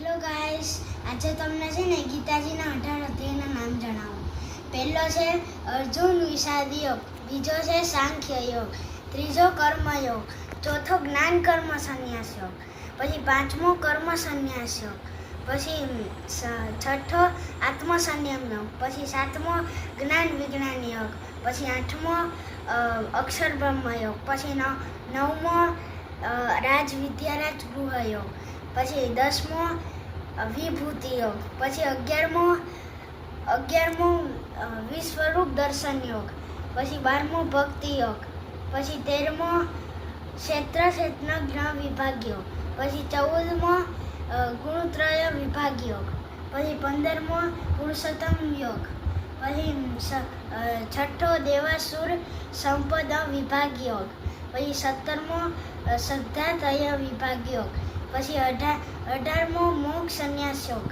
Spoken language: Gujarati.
હેલો ગાઈસ, આજે તમને છે ને ગીતાજીના 18 અધ્યાયના નામ જણાવું. પહેલો છે અર્જુન વિષાદ યોગ, બીજો છે સાંખ્ય યોગ, ત્રીજો કર્મયોગ, ચોથો જ્ઞાન કર્મ સંન્યાસ યોગ, પછી પાંચમો કર્મ સંન્યાસ યોગ, પછી છઠ્ઠો આત્મ સંયમ યોગ, પછી સાતમો જ્ઞાન વિજ્ઞાન યોગ, પછી આઠમો અક્ષર બ્રહ્મ યોગ, પછી નવમો રાજ વિદ્યારાજ ગૃહ યોગ, પછી 10મો વિભૂતિ યોગ, પછી 11મો વિશ્વરૂપ દર્શન યોગ, પછી 12મો ભક્તિ યોગ, પછી 13મો ક્ષેત્ર વિભાગ યોગ, પછી 14મો ગુણત્રય વિભાગ યોગ, પછી 15મો પુરુષોત્તમ યોગ, પછી 6ઠ્ઠો દેવાસુર સંપદા વિભાગ યોગ, પછી 17મો શ્રદ્ધાતય વિભાગ યોગ, પછી 18મો મોક્ષ સંન્યાસ યોગ.